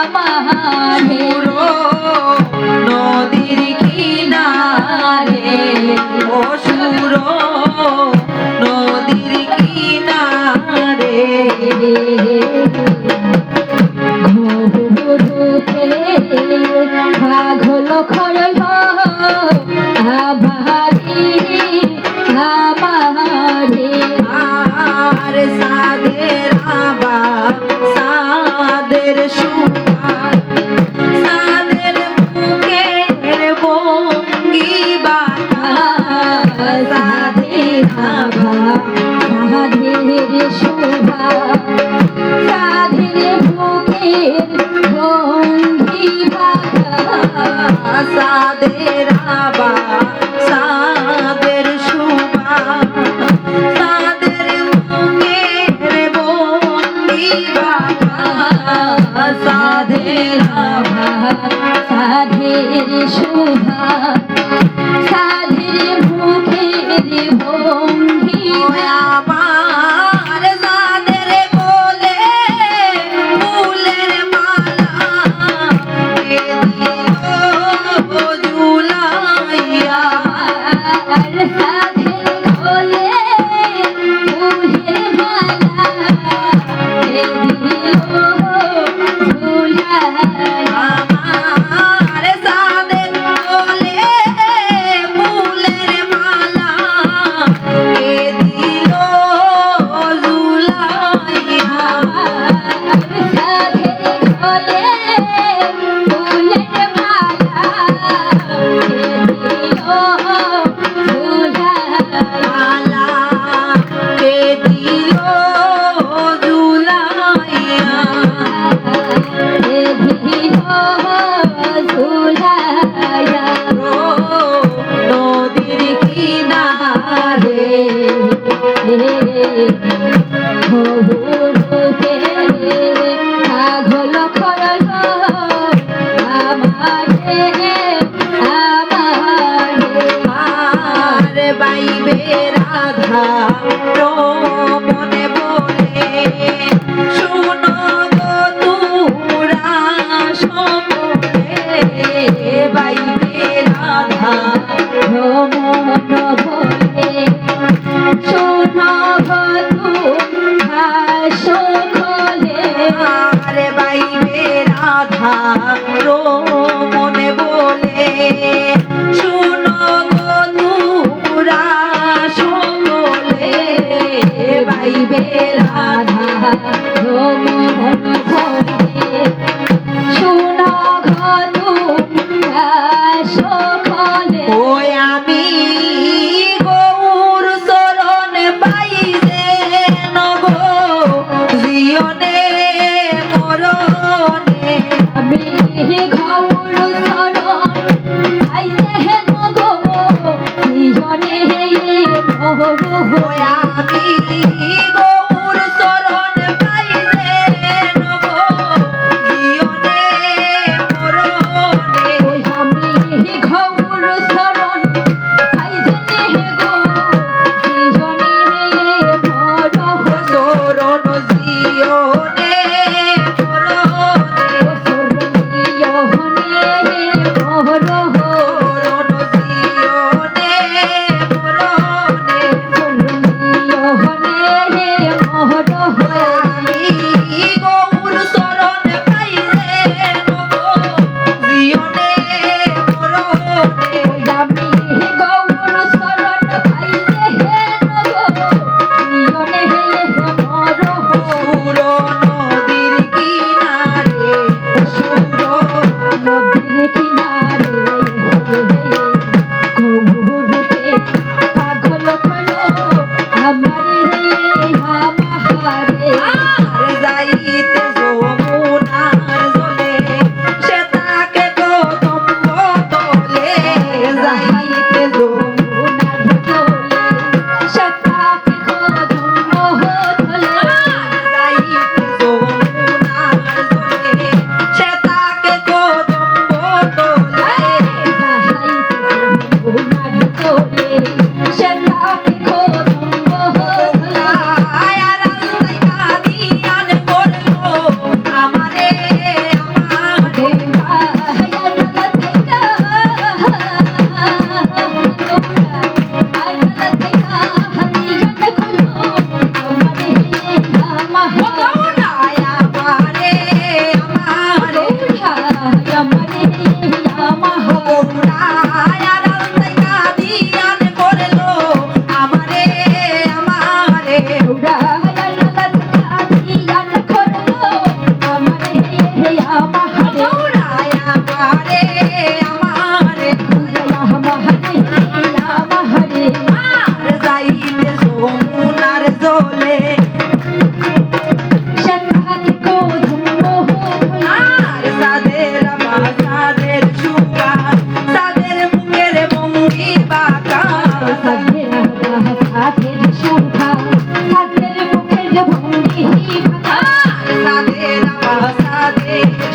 আমারে নদীর কিনারে ও সুর নদীর কিনারে ঘুরুতে পাগল খরল আবারি আমারে আর সাদের আবা সাদের সুপার সাদের বুকের বঙ্গি বাতাস সাদের আবা সাধের শোভা সাধের বুকের ভঙ্গি বাতাস সাদের আবা সাদের সুপার সাদের বুকের বঙ্গি বাতাস সাদের আবা সাধের শোভা সাধের মুখের ভঙ্গি আমার সাদের কোলে ফুলের মালা কে দিও ঝুলাইয়া আর সাধের কোলে ফুলের মালা কে দিও ঝুলাইয়া আমার সাদের কোলে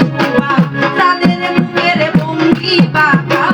শুভা তাদের মুখের ভঙ্গি বাঁকা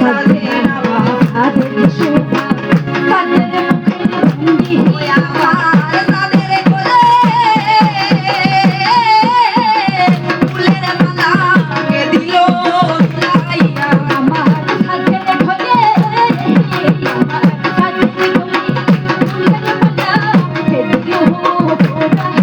তাদের আওয়াজ ওই আমার তাদের কোলে ফুলের মালা কে দিল লাইয়া আমার তাদের কোলে ফুলের মালা কে দিল লাইয়া মালা কে দিল লাইয়া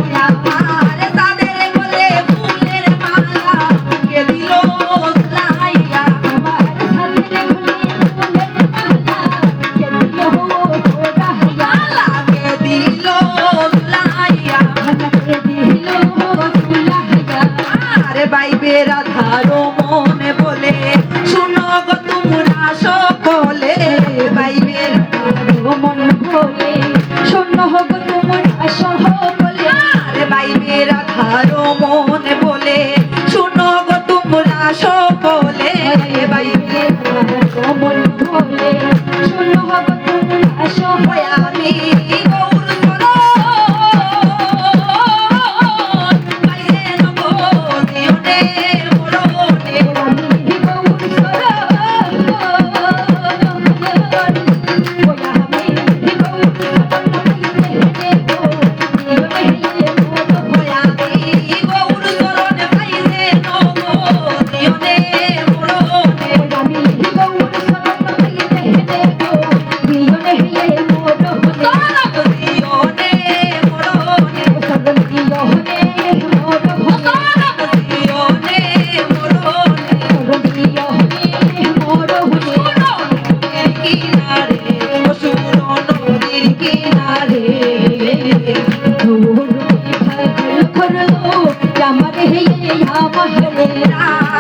আরে বাইবে রাধার মনে বলে শুনো গো তোমরা সকলে বাইবে আরে বাইবে রাধার মনে বলে শুনো গো তোমরা সকলে বাইবে ওই আমি গৌর চরণ বাইরে নব দিওনে মরণে ওই আমি গৌর চরণ বাইরে নব দিওনে মরণে চরণ দিওনে মরণে চরণ দিওনে মরণে নদীর কিনারে অসুর নদীর কিনারে আমার হে আমার রাম